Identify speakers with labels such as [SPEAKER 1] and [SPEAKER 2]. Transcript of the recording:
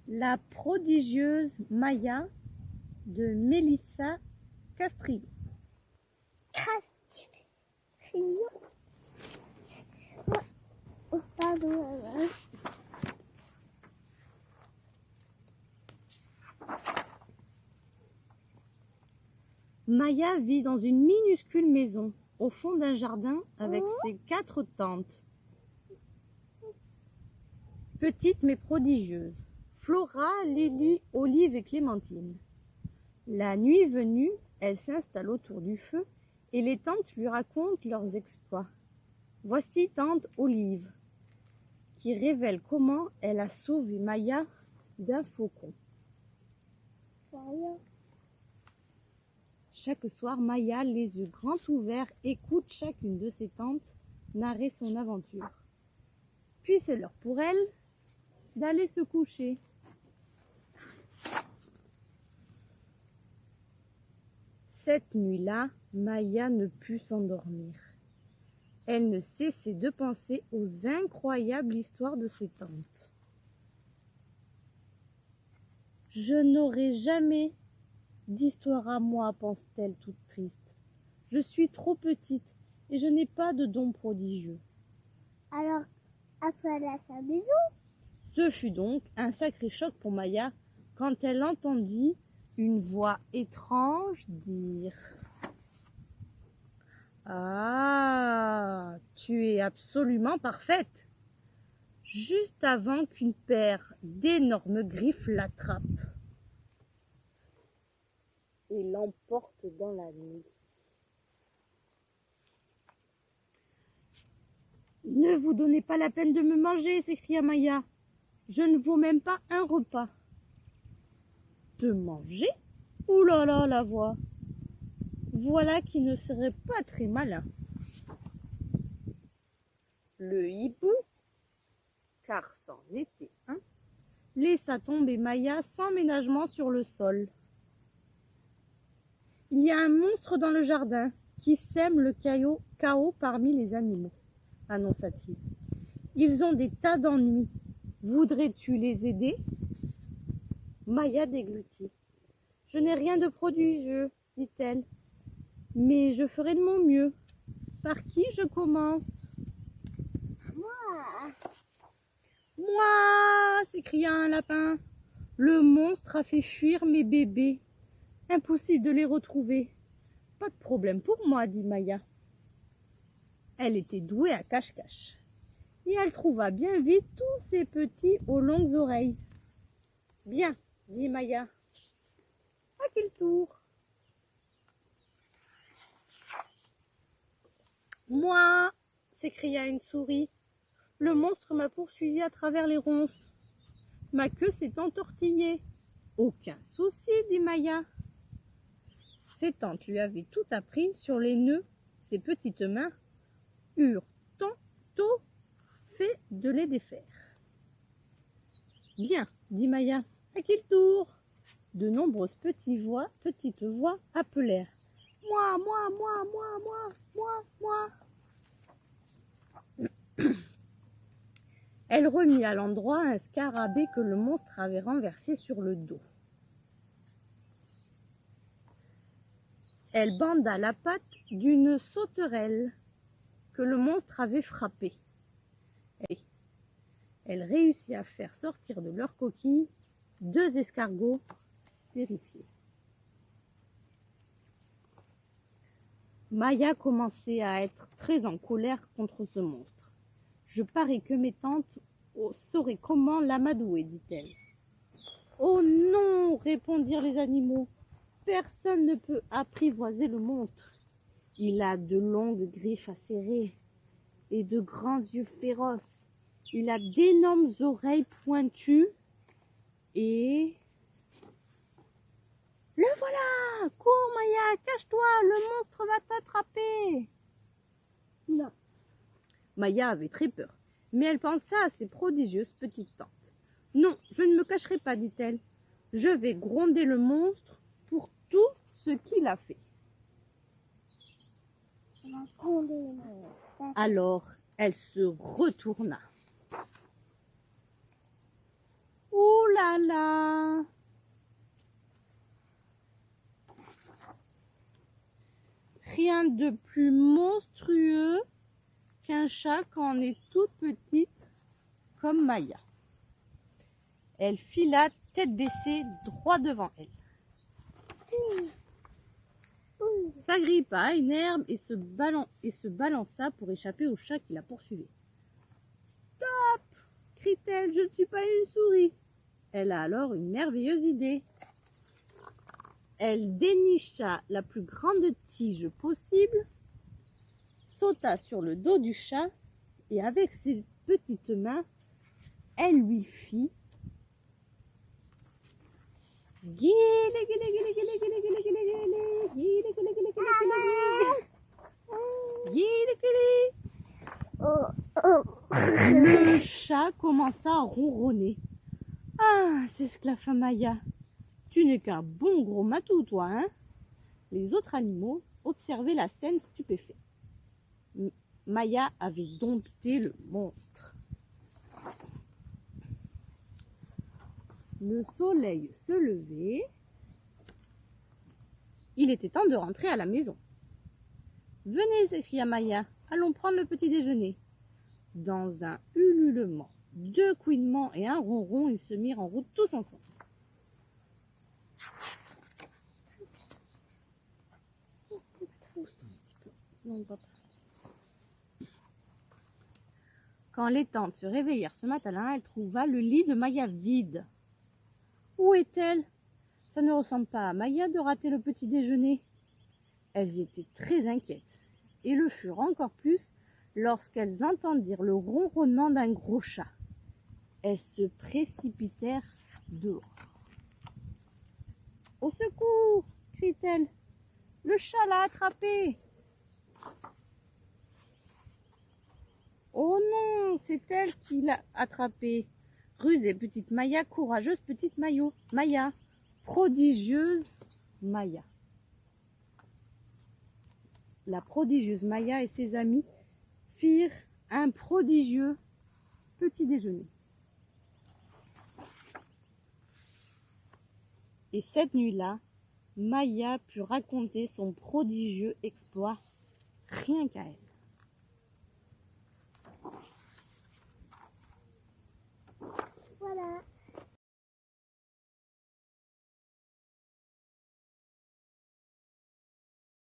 [SPEAKER 1] La prodigieuse Maya de Mélissa Castrillo. Maya vit dans une minuscule maison au fond d'un jardin avec ses 4 tantes. Petite mais prodigieuse, Flora, Lily, Olive et Clémentine. La nuit venue, elle s'installe autour du feu et les tantes lui racontent leurs exploits. Voici tante Olive, qui révèle comment elle a sauvé Maya d'un faucon. Chaque soir, Maya, les yeux grands ouverts, écoute chacune de ses tantes narrer son aventure. Puis c'est l'heure pour elle d'aller se coucher. Cette nuit-là, Maya ne put s'endormir. Elle ne cessait de penser aux incroyables histoires de ses tantes. Je n'aurai jamais d'histoire à moi, pense-t-elle toute triste. Je suis trop petite et je n'ai pas de dons prodigieux.
[SPEAKER 2] Alors, après aller à sa maison.
[SPEAKER 1] Ce fut donc un sacré choc pour Maya quand elle entendit une voix étrange dire « Ah, tu es absolument parfaite !» juste avant qu'une paire d'énormes griffes l'attrape et l'emporte dans la nuit. « Ne vous donnez pas la peine de me manger !» s'écria Maya. « Je ne vaux même pas un repas. » De manger? Ouh là là, la voix! Voilà qui ne serait pas très malin. Le hibou, car c'en était un, laissa tomber Maya sans ménagement sur le sol. « Il y a un monstre dans le jardin qui sème le chaos parmi les animaux, » annonça-t-il. « Ils ont des tas d'ennuis. Voudrais-tu les aider ?» Maya déglutit. « Je n'ai rien de prodigieux, dit-elle, mais je ferai de mon mieux. Par qui je commence ? » Moi, s'écria un lapin. Le monstre a fait fuir mes bébés. Impossible de les retrouver. Pas de problème pour moi, dit Maya. Elle était douée à cache-cache. Et elle trouva bien vite tous ces petits aux longues oreilles. Bien, dit Maya. À quel tour ? Moi, s'écria une souris. Le monstre m'a poursuivi à travers les ronces. Ma queue s'est entortillée. Aucun souci, dit Maya. Ses tantes lui avaient tout appris sur les nœuds. Ses petites mains eurent tantôt fait de les défaire. Bien, dit Maya. À quel tour ? De nombreuses petites voix appelèrent. Moi, moi, moi, moi, moi, moi, moi. Elle remit à l'endroit un scarabée que le monstre avait renversé sur le dos. Elle banda la patte d'une sauterelle que le monstre avait frappée. Elle réussit à faire sortir de leur coquille 2 escargots terrifiés. Maya commençait à être très en colère contre ce monstre. « Je parie que mes tantes sauraient comment l'amadouer, dit-elle. »« Oh non !» répondirent les animaux. « Personne ne peut apprivoiser le monstre. Il a de longues griffes acérées et de grands yeux féroces. Il a d'énormes oreilles pointues et... » « Le voilà! Cours, Maya, cache-toi, le monstre va t'attraper !» Non. Maya avait très peur, mais elle pensa à ses prodigieuses petites tantes. « Non, je ne me cacherai pas, dit-elle. Je vais gronder le monstre pour tout ce qu'il a fait. » Alors, elle se retourna. « Ouh là là! Rien de plus monstrueux qu'un chat quand on est toute petite comme Maya. Elle fila tête baissée droit devant elle. S'agrippa à une herbe et se balança pour échapper au chat qui la poursuivait. Stop! Crie-t-elle, je ne suis pas une souris. Elle a alors une merveilleuse idée. Elle dénicha la plus grande tige possible, sauta sur le dos du chat et avec ses petites mains, elle lui fit Le chat commença à ronronner. Ah, s'esclaffa Maya. Tu n'es qu'un bon gros matou, toi, hein? Les autres animaux observaient la scène stupéfaits. Maya avait dompté le monstre. Le soleil se levait. Il était temps de rentrer à la maison. Venez, s'écria Maya, allons prendre le petit déjeuner. Dans un ululement, 2 couinements et un ronron, ils se mirent en route tous ensemble. Quand les tantes se réveillèrent ce matin-là, elle trouva le lit de Maya vide. Où est-elle? Ça ne ressemble pas à Maya de rater le petit déjeuner. Elles y étaient très inquiètes et le furent encore plus lorsqu'elles entendirent le ronronnement d'un gros chat. Elles se précipitèrent dehors. « Au secours !» crie-t-elle. « Le chat l'a attrapé !» Oh non, c'est elle qui l'a attrapé. Rusée petite Maya, courageuse petite Maya, prodigieuse Maya. La prodigieuse Maya et ses amis firent un prodigieux petit déjeuner. Et cette nuit-là, Maya put raconter son prodigieux exploit rien qu'à elle.
[SPEAKER 2] Voilà.